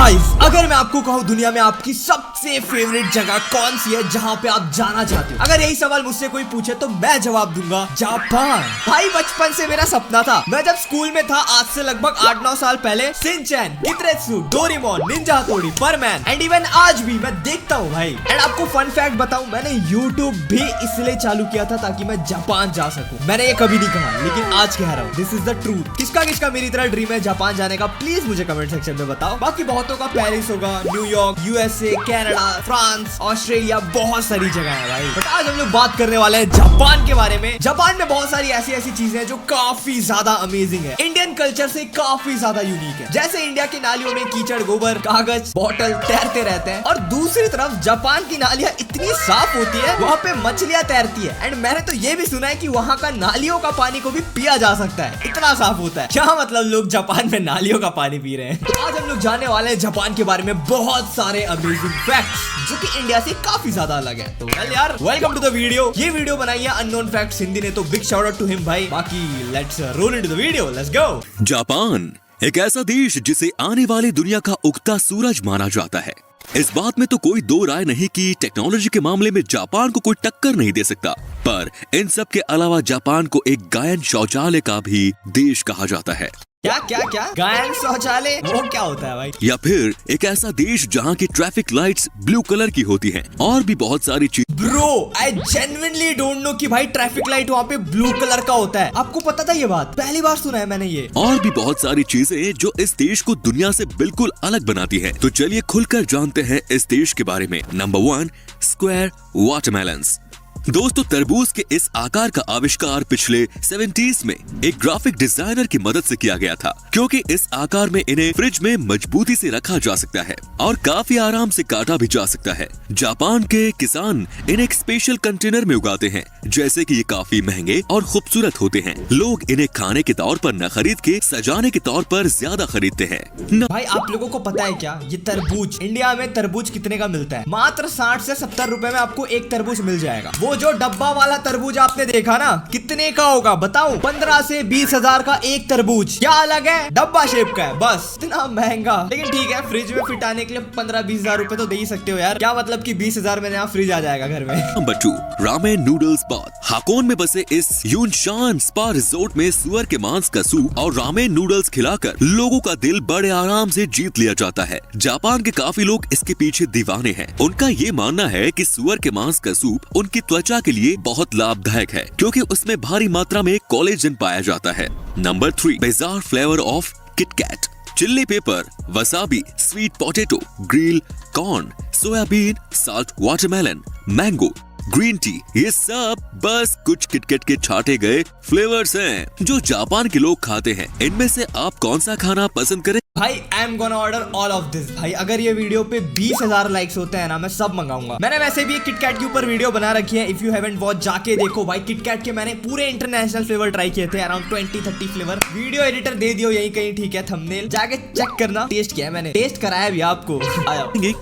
Guys, अगर मैं आपको कहूँ दुनिया में आपकी सबसे फेवरेट जगह कौन सी है जहाँ पे आप जाना चाहते हो, अगर यही सवाल मुझसे कोई पूछे तो मैं जवाब दूंगा जापान। भाई बचपन से मेरा सपना था। मैं जब स्कूल में था आज से लगभग 8-9 साल पहले शिनचैन, कित्रेत्सु, डोरेमोन, निंजा हथौड़ी, परमैन एंड इवन आज भी मैं देखता हूँ भाई। एंड आपको फन फैक्ट बताऊं, मैंने यूट्यूब भी इसलिए चालू किया था ताकि मैं जापान जा सकूं। मैंने ये कभी नहीं कहा लेकिन आज कह रहा हूँ, दिस इज द ट्रूथ। किसका मेरी तरह ड्रीम है जापान जाने का, प्लीज मुझे कमेंट सेक्शन में बताओ। बाकी बहुतों का पेरिस होगा, New York, USA, Canada, France, Australia, बहुत सारी जगह है भाई। बट आज हम लोग बात करने वाले हैं जापान के बारे में। जापान में बहुत सारी ऐसी चीजें हैं जो काफी ज्यादा अमेजिंग है, इंडियन कल्चर से काफी ज्यादा यूनिक है। जैसे इंडिया की नालियों में कीचड़, गोबर, कागज, बॉटल तैरते रहते हैं, और दूसरी तरफ जापान की नालियां इतनी साफ होती है, वहाँ पे मछलियां तैरती है। एंड मैंने तो ये भी सुना है कि वहाँ का नालियों का पानी को भी पिया जा सकता है, इतना साफ होता है। क्या मतलब लोग जापान में नालियों का पानी पी रहे हैं। तो आज हम लोग जाने वाले हैं जापान के बारे में बहुत सारे अमेजिंग फैक्ट्स जो कि इंडिया से काफी ज्यादा अलग है। तो वेल यार, वेलकम टू द वीडियो। ये वीडियो बनाई है अननोन फैक्ट्स हिंदी ने, तो big shout out to him भाई। बाकी let's roll into the video, let's go. Japan एक ऐसा देश जिसे आने वाली दुनिया का उगता सूरज माना जाता है। इस बात में तो कोई दो राय नहीं कि टेक्नोलॉजी के मामले में जापान को कोई टक्कर नहीं दे सकता। पर इन सब के अलावा जापान को एक गायन शौचालय का भी देश कहा जाता है। क्या गायन शौचालय, वो क्या होता है भाई? या फिर एक ऐसा देश जहाँ की ट्रैफिक लाइट्स ब्लू कलर की होती हैं, और भी बहुत सारी चीज। Bro, I genuinely don't know कि भाई ट्रैफिक लाइट वहाँ पे ब्लू कलर का होता है। आपको पता था ये बात? पहली बार सुना है मैंने ये। और भी बहुत सारी चीजें जो इस देश को दुनिया से बिल्कुल अलग बनाती है। तो चलिए खुलकर जानते हैं इस देश के बारे में। Number 1, square watermelons. दोस्तों, तरबूज के इस आकार का आविष्कार पिछले 70s में एक ग्राफिक डिजाइनर की मदद से किया गया था, क्योंकि इस आकार में इन्हें फ्रिज में मजबूती से रखा जा सकता है और काफी आराम से काटा भी जा सकता है। जापान के किसान इन्हें एक स्पेशल कंटेनर में उगाते हैं, जैसे कि ये काफी महंगे और खूबसूरत होते हैं। लोग इन्हें खाने के तौर पर न खरीद के सजाने के तौर पर ज्यादा खरीदते हैं। भाई आप लोगों को पता है क्या, ये तरबूज, इंडिया में तरबूज कितने का मिलता है? मात्र 60 से 70 रुपए में आपको एक तरबूज मिल जाएगा। वो जो डब्बा वाला तरबूज आपने देखा ना, कितने का होगा बताओ? 15 से 20 हजार का एक तरबूज। क्या अलग है? डब्बा शेप का है बस। इतना महंगा, लेकिन ठीक है, फ्रिज में फिट आने के लिए 15-20 हजार रुपए तो दे ही सकते हो यार। क्या मतलब कि 20 हजार में यहाँ फ्रिज आ जाएगा घर में। Number 2, ramen noodles bath. Hakone में बसे इस यूनशान स्पा रिजोर्ट में सुअर के मांस का सूप और रामेन नूडल्स खिलाकर लोगों का दिल बड़े आराम से जीत लिया जाता है। जापान के काफी लोग इसके पीछे दीवाने हैं। उनका ये मानना है कि सुअर के मांस का सूप उनकी त्वचा के लिए बहुत लाभदायक है, क्योंकि उसमें भारी मात्रा में कोलेजन पाया जाता है। Number 3, bizarre flavour of KitKat. Chilli paper, wasabi, sweet potato, grill corn, soybean, salt watermelon, mango, green tea, ये सब बस कुछ किटकैट के छाटे गए फ्लेवर्स हैं जो जापान के लोग खाते हैं। इनमें से आप कौन सा खाना पसंद करें? भाई I am gonna order all of this. भाई अगर ये वीडियो पे 20,000 लाइक्स होते हैं ना, मैं सब मंगाऊंगा। मैंने वैसे भी किटकैट के ऊपर वीडियो बना रखी है, इफ यू हैवंट वॉच जाके देखो भाई। किटकैट के मैंने पूरे इंटरनेशनल फ्लेवर ट्राई किए थे, अराउंड 20-30 फ्लेवर। वीडियो एडिटर दे दियो यही कहीं, ठीक है, थंबनेल जाके चेक करना। टेस्ट किया मैंने, टेस्ट कराया भी आपको।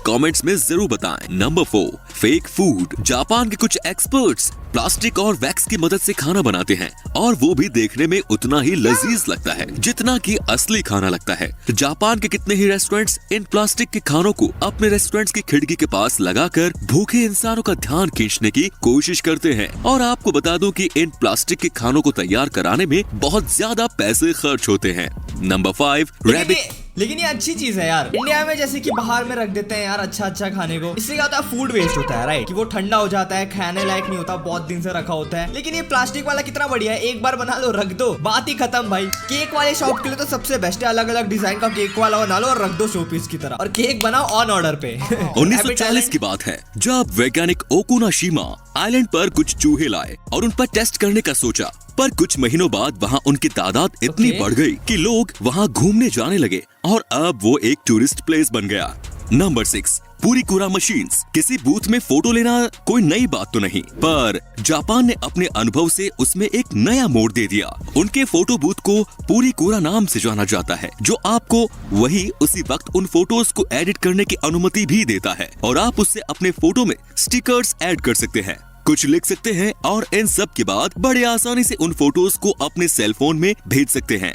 कमेंट्स में जरूर बताएं। Number 4, fake food. जापान के कुछ एक्सपर्ट्स प्लास्टिक और वैक्स की मदद से खाना बनाते हैं, और वो भी देखने में उतना ही लजीज लगता है जितना कि असली खाना लगता है। जापान के कितने ही रेस्टोरेंट्स इन प्लास्टिक के खानों को अपने रेस्टोरेंट्स की खिड़की के पास लगाकर भूखे इंसानों का ध्यान खींचने की कोशिश करते हैं। और आपको बता दूं कि इन प्लास्टिक के खानों को तैयार कराने में बहुत ज्यादा पैसे खर्च होते हैं। Number 5, rabbit. लेकिन ये अच्छी चीज है यार। इंडिया में जैसे कि बाहर में रख देते हैं यार अच्छा खाने को, इससे क्या होता है, फूड वेस्ट होता है, राइट? कि वो ठंडा हो जाता है, खाने लायक नहीं होता, बहुत दिन से रखा होता है। लेकिन ये प्लास्टिक वाला कितना बढ़िया है, एक बार बना लो, रख दो, बात ही खत्म भाई। केक वाले शॉप के लिए तो सबसे बेस्ट है, अलग अलग डिजाइन का केक वाला बना लो और रख दो शोपीस की तरह, और केक बनाओ ऑन ऑर्डर पे। 1940 की बात है, जब वैज्ञानिक ओकुनाशिमा आइलैंड पर कुछ चूहे लाए और उन पर टेस्ट करने का सोचा। पर कुछ महीनों बाद वहाँ उनकी तादाद इतनी बढ़ गई कि लोग वहाँ घूमने जाने लगे, और अब वो एक टूरिस्ट प्लेस बन गया। Number 6, Purikura machines. किसी बूथ में फोटो लेना कोई नई बात तो नहीं, पर जापान ने अपने अनुभव से उसमें एक नया मोड़ दे दिया। उनके फोटो बूथ को पुरीकुरा नाम से जाना जाता है, जो आपको वही उसी वक्त उन फोटोज को एडिट करने की अनुमति भी देता है, और आप उससे अपने फोटो में स्टिकर्स ऐड कर सकते हैं। कुछ लिख सकते हैं और इन सब के बाद बड़े आसानी से उन फोटोज को अपने सेल फोन में भेज सकते हैं।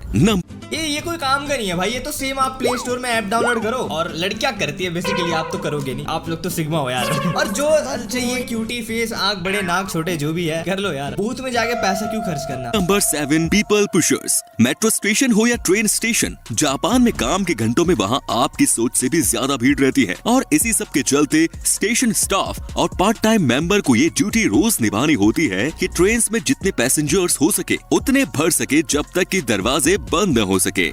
ये कोई काम का नहीं है भाई, ये तो सेम आप प्ले स्टोर में ऐप डाउनलोड करो और लड़कियां करती है बेसिकली, आप तो करोगे नहीं, आप लोग तो सिग्मा हो यार। और जो चाहिए क्यूटी फेस, आंख बड़े नाक छोटे जो भी है कर लो यार, बूथ में जाके पैसा क्यों खर्च करना। Number 7, people pushers. Metro station हो या ट्रेन स्टेशन, जापान में काम के घंटों में वहाँ आपकी सोच से भी ज्यादा भीड़ रहती है और इसी सब के चलते स्टेशन स्टाफ और पार्ट टाइम मेंबर को ये ड्यूटी रोज निभानी होती है कि ट्रेन में जितने पैसेंजर्स हो सके उतने भर सके जब तक कि दरवाजे बंद न हो सके।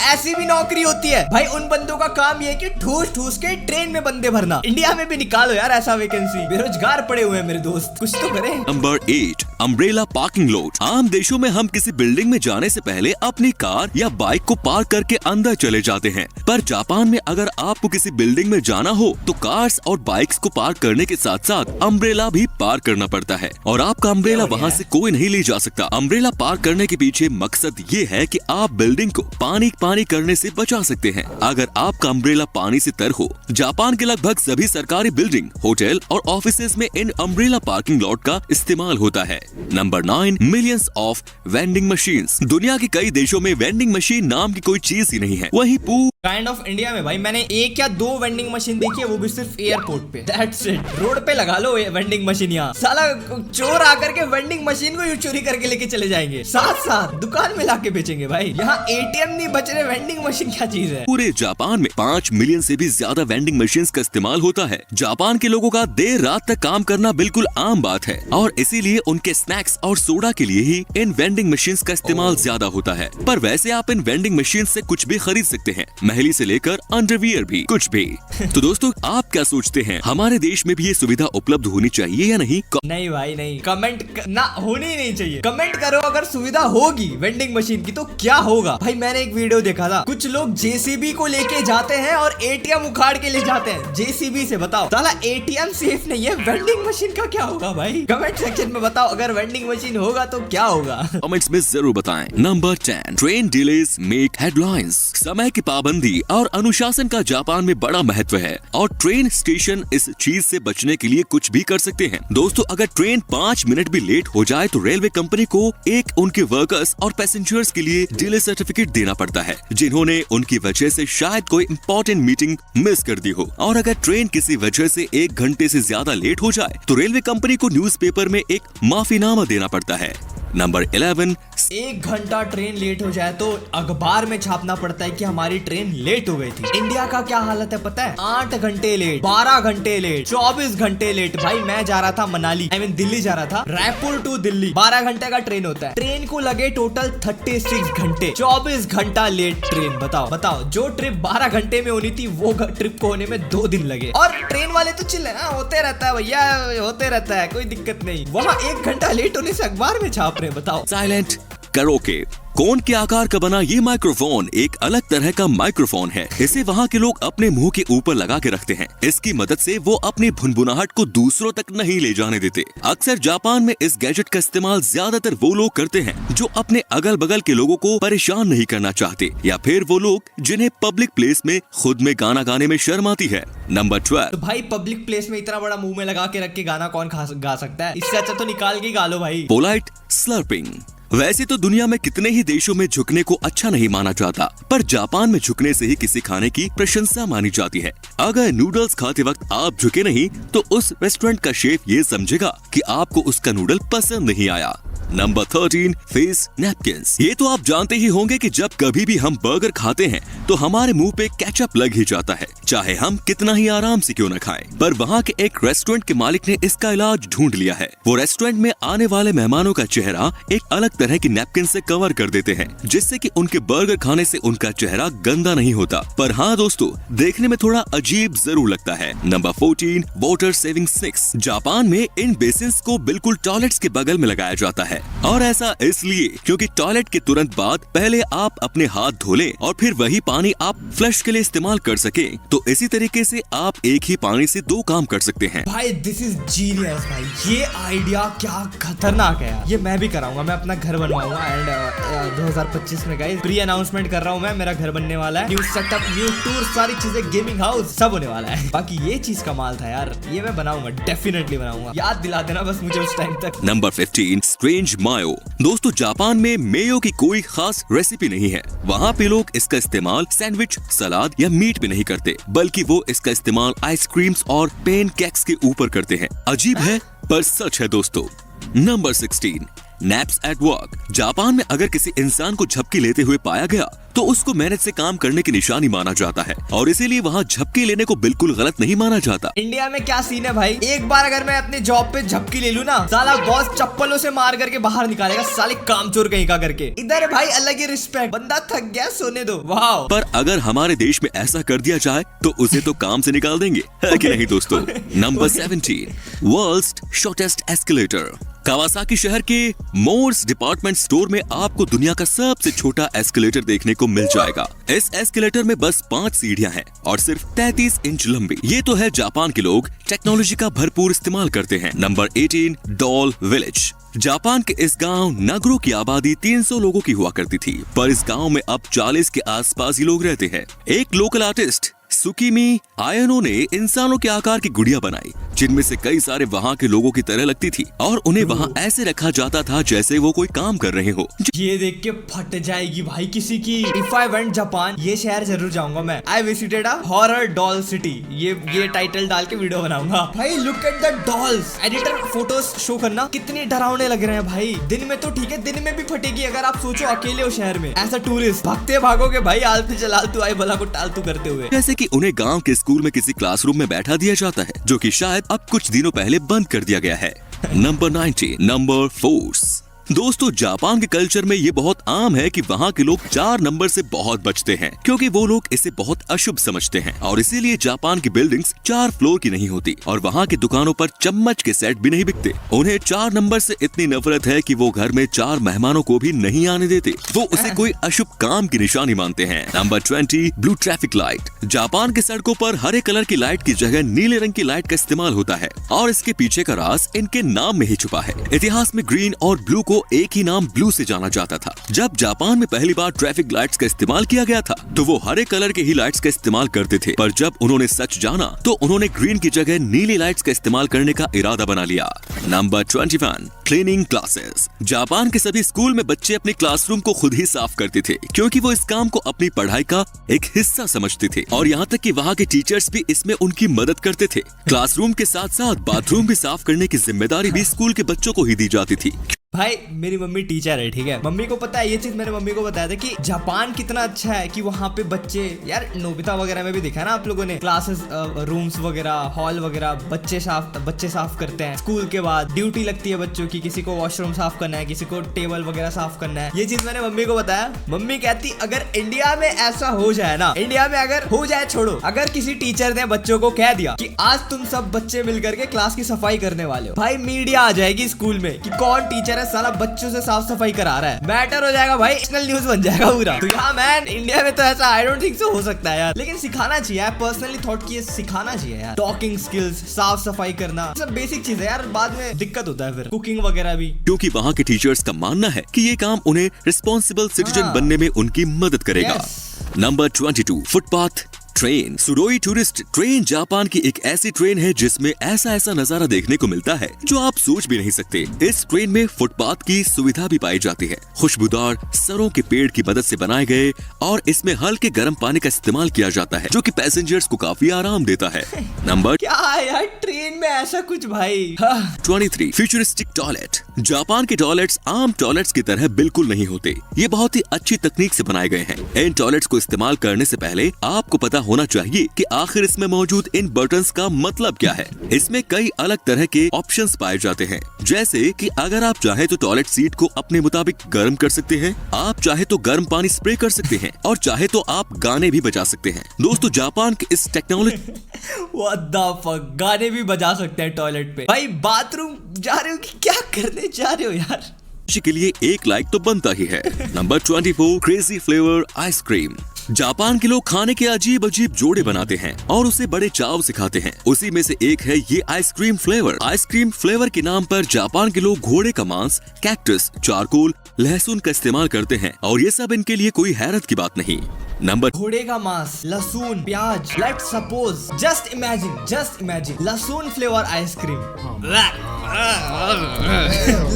ऐसी भी नौकरी होती है भाई, उन बंदों का काम ये है कि ठूस ठूस के ट्रेन में बंदे भरना। इंडिया में भी निकालो यार ऐसा वैकेंसी, बेरोजगार पड़े हुए हैं मेरे दोस्त, कुछ तो करें। Number 8, umbrella parking lot. आम देशों में हम किसी बिल्डिंग में जाने से पहले अपनी कार या बाइक को पार्क करके अंदर चले जाते हैं, पर जापान में अगर आपको किसी बिल्डिंग में जाना हो तो कार्स और बाइक्स को पार्क करने के साथ साथ अम्ब्रेला भी पार्क करना पड़ता है और आपका अम्ब्रेला वहाँ से कोई नहीं ले जा सकता। अम्ब्रेला पार्क करने के पीछे मकसद ये है कि आप बिल्डिंग को पानी करने से बचा सकते हैं अगर आपका अम्ब्रेला पानी से तर हो। जापान के लगभग सभी सरकारी बिल्डिंग, होटल और ऑफिसेज में इन अम्ब्रेला पार्किंग लॉट का इस्तेमाल होता है। Number 9, millions of vending machines. दुनिया के कई देशों में वेंडिंग मशीन नाम की कोई चीज ही नहीं है, वही काइंड ऑफ इंडिया में भाई मैंने 1 या 2 वेंडिंग मशीन देखी है, वो भी सिर्फ एयरपोर्ट पे। That's it. रोड पे लगा लो ये वेंडिंग मशीन, यहाँ साला चोर आकर के वेंडिंग मशीन को चोरी करके लेके चले जाएंगे, साथ साथ दुकान में लाके बेचेंगे। भाई यहाँ एटीएम नहीं बच रहे, वेंडिंग मशीन क्या चीज है। पूरे जापान में 5 मिलियन से भी ज्यादा वेंडिंग मशीन्स का इस्तेमाल होता है। जापान के लोगों का देर रात तक काम करना बिल्कुल आम बात है और इसीलिए उनके स्नैक्स और सोडा के लिए ही इन वेंडिंग मशीन्स का इस्तेमाल ज्यादा होता है। पर वैसे आप इन वेंडिंग मशीन से कुछ भी खरीद सकते हैं, महली से लेकर अंडरवियर भी, कुछ भी। तो दोस्तों आप क्या सोचते हैं, हमारे देश में भी ये सुविधा उपलब्ध होनी चाहिए या नहीं? नहीं भाई नहीं, कमेंट ना होनी ही नहीं चाहिए। कमेंट करो अगर सुविधा होगी वेंडिंग मशीन की तो क्या होगा। भाई मैंने एक वीडियो देखा था, कुछ लोग जेसीबी को लेके जाते हैं और एटीएम उखाड़ के ले जाते हैं जेसीबी से। बताओ साला एटीएम सेफ नहीं है, वेंडिंग मशीन का क्या होगा भाई? कमेंट सेक्शन में बताओ अगर वेंडिंग मशीन होगा तो क्या होगा। कमेंट्स में जरूर बताएं। Number 10, train delays make headlines. समय की पाबंदी और अनुशासन का जापान में बड़ा महत्व है और ट्रेन स्टेशन इस चीज से बचने के लिए कुछ भी कर सकते हैं। दोस्तों अगर ट्रेन 5 मिनट भी लेट हो जाए तो रेलवे कंपनी को एक उनके वर्कर्स और पैसेंजर्स के लिए डिले सर्टिफिकेट देना पड़ता है, जिन्होंने उनकी वजह से शायद कोई इम्पोर्टेंट मीटिंग मिस कर दी हो। और अगर ट्रेन किसी वजह से 1 घंटे से ज्यादा लेट हो जाए तो रेलवे कंपनी को न्यूज़पेपर में एक माफीनामा देना पड़ता है। नंबर 11, 1 घंटा ट्रेन लेट हो जाए तो अखबार में छापना पड़ता है कि हमारी ट्रेन लेट हो गई थी। इंडिया का क्या हालत है पता है? 8 घंटे लेट, 12 घंटे लेट, 24 घंटे लेट। भाई मैं जा रहा था मनाली, दिल्ली जा रहा था, रायपुर टू दिल्ली 12 घंटे का ट्रेन होता है, ट्रेन को लगे टोटल 36 घंटे, 24 घंटा लेट ट्रेन। बताओ जो ट्रिप 12 घंटे में होनी थी वो ट्रिप को होने में 2 दिन लगे। और ट्रेन वाले तो चिल्ले होते रहता है भैया, होते रहता है, कोई दिक्कत नहीं। वहाँ 1 घंटा लेट होने से अखबार में छाप रहे। बताओ। Silent karaoke. कोन के आकार का बना ये माइक्रोफोन एक अलग तरह का माइक्रोफोन है। इसे वहाँ के लोग अपने मुंह के ऊपर लगा के रखते हैं। इसकी मदद से वो अपनी भुनभुनाहट को दूसरों तक नहीं ले जाने देते। अक्सर जापान में इस गैजेट का इस्तेमाल ज्यादातर वो लोग करते हैं जो अपने अगल बगल के लोगों को परेशान नहीं करना चाहते, या फिर वो लोग जिन्हें पब्लिक प्लेस में खुद में गाना गाने में शर्म आती है। नंबर 12, तो भाई पब्लिक प्लेस में इतना बड़ा मुंह में लगा के रख के गाना कौन गा सकता है? इससे अच्छा तो निकाल के गा लो भाई। Polite slurping. वैसे तो दुनिया में कितने ही देशों में झुकने को अच्छा नहीं माना जाता, पर जापान में झुकने से ही किसी खाने की प्रशंसा मानी जाती है। अगर नूडल्स खाते वक्त आप झुके नहीं तो उस रेस्टोरेंट का शेफ ये समझेगा कि आपको उसका नूडल पसंद नहीं आया। Number 13, face napkins. ये तो आप जानते ही होंगे कि जब कभी भी हम बर्गर खाते हैं तो हमारे मुंह पे केचप लग ही जाता है, चाहे हम कितना ही आराम से क्यों न खाएं। पर वहाँ के एक रेस्टोरेंट के मालिक ने इसका इलाज ढूंढ लिया है। वो रेस्टोरेंट में आने वाले मेहमानों का चेहरा एक अलग तरह की नैपकिन से कवर कर देते हैं, जिससे कि उनके बर्गर खाने से उनका चेहरा गंदा नहीं होता। पर हाँ दोस्तों, देखने में थोड़ा अजीब जरूर लगता है। Number 14, water saving sticks. Japan में इन बेसिन्स को बिल्कुल टॉयलेट्स के बगल में लगाया जाता है और ऐसा इसलिए क्योंकि टॉयलेट के तुरंत बाद पहले आप अपने हाथ धो लें और फिर वही पानी आप फ्लश के लिए इस्तेमाल कर सके। तो इसी तरीके से आप एक ही पानी से 2 काम कर सकते हैं। भाई दिस इज जीनियस भाई, ये आइडिया क्या खतरनाक है यार। ये मैं भी कराऊंगा, मैं अपना घर बनवाऊंगा एंड 2025 में गाइस प्री अनाउंसमेंट कर रहा हूँ मैं, मेरा घर बनने वाला है, न्यू सेटअप, न्यू टूर, सारी चीजें, गेमिंग हाउस सब होने वाला है। बाकी ये चीज कमाल था यार, ये मैं बनाऊंगा, डेफिनेटली बनाऊंगा। याद दिला देना बस मुझे उस टाइम तक। नंबर 15 स्ट्रेंज मायो। दोस्तों जापान में मेयो की कोई खास रेसिपी नहीं है। वहाँ पे लोग इसका इस्तेमाल सैंडविच, सलाद या मीट पे नहीं करते, बल्कि वो इसका इस्तेमाल आइसक्रीम्स और पेन केक्स के ऊपर करते हैं। अजीब है पर सच है दोस्तों। Number 16 naps at work. Japan में अगर किसी इंसान को झपकी लेते हुए पाया गया तो उसको मेहनत से काम करने की निशानी माना जाता है और इसीलिए वहाँ झपकी लेने को बिल्कुल गलत नहीं माना जाता। इंडिया में क्या सीन है भाई, एक बार अगर मैं अपने जॉब पे झपकी ले लूं ना, साला बॉस चप्पलों से मार करके बाहर निकालेगा, साले कामचोर कहीं का करके। इधर भाई अलग ही रिस्पेक्ट, बंदा थक गया सोने दो। वाह। पर अगर हमारे देश में ऐसा कर दिया जाए तो उसे तो काम से निकाल देंगे, है कि नहीं दोस्तों। Number 17 world's shortest escalator. Kawasaki शहर के मोर्स डिपार्टमेंट स्टोर में आपको दुनिया का सबसे छोटा एस्केलेटर देखने को मिल जाएगा। इस एस्केलेटर में बस 5 सीढ़ियां हैं और सिर्फ 33 इंच लंबी। ये तो है जापान के लोग टेक्नोलॉजी का भरपूर इस्तेमाल करते हैं। Number 18 doll village. जापान के इस गांव नागरो की आबादी 300 लोगों की हुआ करती थी, पर इस गांव में अब 40 के आसपास ही लोग रहते हैं। एक लोकल आर्टिस्ट सुकीमी आयनो ने इंसानों के आकार की गुड़िया बनाई, जिनमें से कई सारे वहाँ के लोगों की तरह लगती थी और उन्हें वहाँ ऐसे रखा जाता था जैसे वो कोई काम कर रहे हो। ये देख के फट जाएगी भाई किसी की। इफ आई वेंट जापान, ये शहर जरूर जाऊंगा मैं। I visited a horror doll city. ये टाइटल डाल के वीडियो बनाऊंगा। भाई look at the dolls. Editor photos show करना, कितने डरावने लग रहे हैं भाई। दिन में तो ठीक है, दिन में भी फटेगी अगर आप सोचो अकेले हो शहर में एज अ टूरिस्ट, भागते भागोगे भाई आलतू चलालतू आई भला को टालतू करते हुए। जैसे कि उन्हें गांव के स्कूल में किसी क्लासरूम में बैठा दिया जाता है, जो कि शायद अब कुछ दिनों पहले बंद कर दिया गया है। Number 19 number force. दोस्तों जापान के कल्चर में ये बहुत आम है कि वहाँ के लोग 4 नंबर से बहुत बचते हैं, क्योंकि वो लोग इसे बहुत अशुभ समझते हैं और इसीलिए जापान की बिल्डिंग्स 4 फ्लोर की नहीं होती और वहाँ की दुकानों पर चम्मच के सेट भी नहीं बिकते। उन्हें 4 नंबर से इतनी नफरत है कि वो घर में 4 मेहमानों को भी नहीं आने देते। वो उसे कोई अशुभ काम की निशानी मानते हैं। Number 20 blue traffic light. Japan के सड़कों पर हरे कलर की लाइट की जगह नीले रंग की लाइट का इस्तेमाल होता है और इसके पीछे का राज इनके नाम में ही छुपा है। इतिहास में ग्रीन और ब्लू को एक ही नाम ब्लू से जाना जाता था। जब जापान में पहली बार ट्रैफिक लाइट्स का इस्तेमाल किया गया था तो वो हरे कलर के ही लाइट्स का इस्तेमाल करते थे, पर जब उन्होंने सच जाना तो उन्होंने ग्रीन की जगह नीली लाइट्स का इस्तेमाल करने का इरादा बना लिया। Number 21 cleaning classes. जापान के सभी स्कूल में बच्चे अपने क्लासरूम को खुद ही साफ करते थे, क्योंकि वो इस काम को अपनी पढ़ाई का एक हिस्सा समझते थे और यहाँ तक कि वहाँ के टीचर्स भी इसमें उनकी मदद करते थे। क्लासरूम के साथ साथ बाथरूम भी साफ करने की जिम्मेदारी भी स्कूल के बच्चों को ही दी जाती थी। भाई मेरी मम्मी टीचर है, ठीक है। मम्मी को पता है ये चीज, मैंने मम्मी को बताया था कि जापान कितना अच्छा है कि वहाँ पे बच्चे, यार नोबिता वगैरह में भी देखा ना आप लोगों ने, क्लासेस रूम्स वगैरह हॉल वगैरह बच्चे साफ करते हैं। स्कूल के बाद ड्यूटी लगती है बच्चों की, किसी को वॉशरूम साफ करना है, किसी को टेबल वगैरह साफ करना है। ये चीज मैंने मम्मी को बताया। मम्मी कहती अगर इंडिया में ऐसा हो जाए ना, इंडिया में अगर हो जाए, छोड़ो, अगर किसी टीचर ने बच्चों को कह दिया कि आज तुम सब बच्चे मिलकर के क्लास की सफाई करने वाले हो, भाई मीडिया आ जाएगी स्कूल में कि कौन टीचर साला बच्चों से साफ सफाई करा रहा है। मैटर हो जाएगा भाई, नेशनल न्यूज बन जाएगा पूरा। तो यहाँ मैन इंडिया में तो ऐसा आई डोंट थिंक सो हो सकता है यार, लेकिन सिखाना चाहिए। पर्सनली थॉट की सिखाना चाहिए यार। टॉकिंग स्किल्स, साफ सफाई करना, सब बेसिक चीज है यार, बाद में दिक्कत होता है फिर कुकिंग वगैरह भी। क्योंकि वहाँ के टीचर्स का मानना है कि ये काम उन्हें रिस्पॉन्सिबल सिटीजन बनने में उनकी मदद करेगा। Number 22 footpath train. सुडोई टूरिस्ट ट्रेन जापान की एक ऐसी ट्रेन है जिसमें ऐसा नजारा देखने को मिलता है जो आप सोच भी नहीं सकते। इस ट्रेन में फुटपाथ की सुविधा भी पाई जाती है। खुशबूदार सरों के पेड़ की मदद से बनाए गए और इसमें हल्के गर्म पानी का इस्तेमाल किया जाता है, जो कि पैसेंजर्स को काफी आराम देता है। नंबर क्या है यार ट्रेन में ऐसा कुछ भाई। 23 फ्यूचरिस्टिक टॉयलेट। जापान के टॉयलेट्स आम टॉयलेट्स की तरह बिल्कुल नहीं होते। ये बहुत ही अच्छी तकनीक से बनाए गए हैं। इन टॉयलेट्स को इस्तेमाल करने से पहले आपको पता होना चाहिए कि आखिर इसमें मौजूद इन बटन्स का मतलब क्या है। इसमें कई अलग तरह के ऑप्शंस पाए जाते हैं, जैसे कि अगर आप चाहे तो टॉयलेट सीट को अपने मुताबिक गर्म कर सकते हैं, आप चाहे तो गर्म पानी स्प्रे कर सकते हैं और चाहे तो आप गाने भी बजा सकते हैं। दोस्तों जापान के इस टेक्नोलॉजी What the fuck? गाने भी बजा सकते हैं टॉयलेट पे। भाई बाथरूम जा रहे हो कि क्या करने जा रहे हो यार। के लिए एक लाइक तो बनता ही है। Number 24 crazy flavour ice cream. Japan के लोग खाने के अजीब अजीब जोड़े बनाते हैं और उसे बड़े चाव से खाते हैं। उसी में से एक है ये आइसक्रीम फ्लेवर। आइसक्रीम फ्लेवर के नाम पर जापान के लोग घोड़े का मांस, कैक्टस, चारकोल, लहसुन का इस्तेमाल करते हैं और ये सब इनके लिए कोई हैरत की बात नहीं। नंबर घोड़े का मांस, लहसुन, प्याज। लेट्स सपोज, जस्ट इमेजिन लहसुन फ्लेवर आइसक्रीम।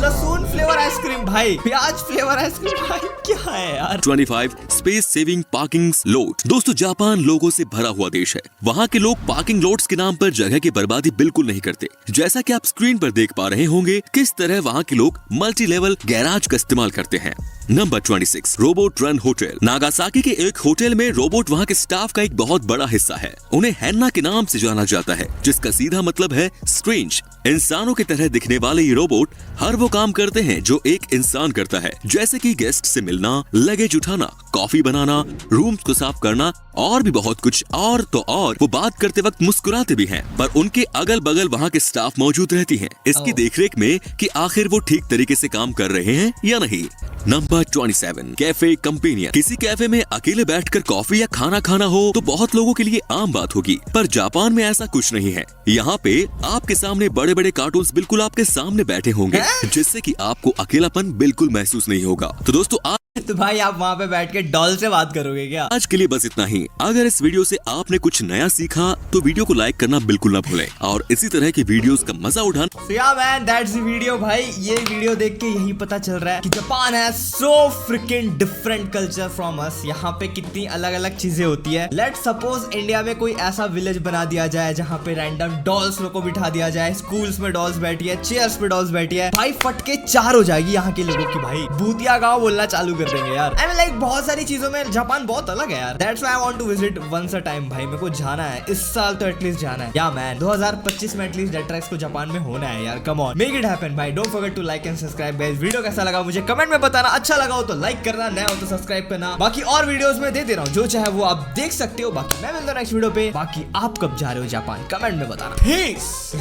लहसुन फ्लेवर आइसक्रीम भाई, प्याज फ्लेवर आइसक्रीम भाई, क्या है यार। 25 स्पेस सेविंग पार्किंग लॉट। दोस्तों जापान लोगों से भरा हुआ देश है। वहाँ के लोग पार्किंग लॉट्स के नाम पर जगह की बर्बादी बिल्कुल नहीं करते। जैसा कि आप स्क्रीन पर देख पा रहे होंगे किस तरह वहाँ के लोग मल्टी लेवल गैराज का इस्तेमाल करते हैं। Number 26 robot run hotel. Nagasaki के एक होटल में रोबोट वहाँ के स्टाफ का एक बहुत बड़ा हिस्सा है। उन्हें हैन्ना के नाम से जाना जाता है, जिसका सीधा मतलब है स्ट्रेंज। इंसानों की तरह दिखने वाले ये रोबोट हर वो काम करते हैं जो एक इंसान करता है, जैसे कि गेस्ट से मिलना, लगेज उठाना, कॉफी बनाना, रूम्स को साफ करना और भी बहुत कुछ। और तो और वो बात करते वक्त मुस्कुराते भी हैं, पर उनके अगल बगल वहाँ के स्टाफ मौजूद रहती हैं इसकी देखरेख में कि आखिर वो ठीक तरीके से काम कर रहे हैं या नहीं। Number 27 cafe companion. किसी कैफे में अकेले बैठकर कॉफी या खाना खाना हो तो बहुत लोगों के लिए आम बात होगी, पर जापान में ऐसा कुछ नहीं है। यहाँ पे आपके सामने बड़े बड़े कार्टून्स बिल्कुल आपके सामने बैठे होंगे, जिससे कि आपको अकेलापन बिल्कुल महसूस नहीं होगा। तो दोस्तों तो भाई आप वहाँ पे बैठ के डॉल से बात करोगे क्या? आज के लिए बस इतना ही। अगर इस वीडियो से आपने कुछ नया सीखा तो वीडियो को लाइक करना बिल्कुल ना भूलें और इसी तरह की वीडियोस का मजा उठाना। So yeah man, that's the video भाई। ये वीडियो देख के यही पता चल रहा है कि जापान है so freaking different culture from us। यहाँ पे कितनी अलग अलग चीजें होती है। Let's suppose इंडिया में कोई ऐसा विलेज बना दिया जाए जहाँ पे रैंडम डॉल्स को बिठा दिया जाए, स्कूल्स में डॉल्स बैठी है, चेयर्स पे डॉल्स बैठी है, भाई फटके 4 हो जाएगी यहाँ के लोगों की। भाई भूतिया गाँव बोलना चालू कर देंगे यार। I mean, like, बहुत सारी चीजों में जापान बहुत अलग है यार। That's why I want to visit once a time भाई। मेरे को जाना है इस साल तो एटलीस्ट जाना है। या मैन 2025 में एटलीस्ट डेट्रैक्स को जापान में होना है यार। Come on, make it happen भाई। Don't forget to like and subscribe guys. Video कैसा लगा मुझे कमेंट में बताना। अच्छा लगा हो तो लाइक करना, नया हो तो सब्सक्राइब करना। बाकी और वीडियोस में दे रहा हूँ, जो चाहे वो आप देख सकते हो। बाकी मैं मिलता हूँ नेक्स्ट वीडियो पे। बाकी आप कब जा रहे हो जापान कमेंट में बताना। पीस।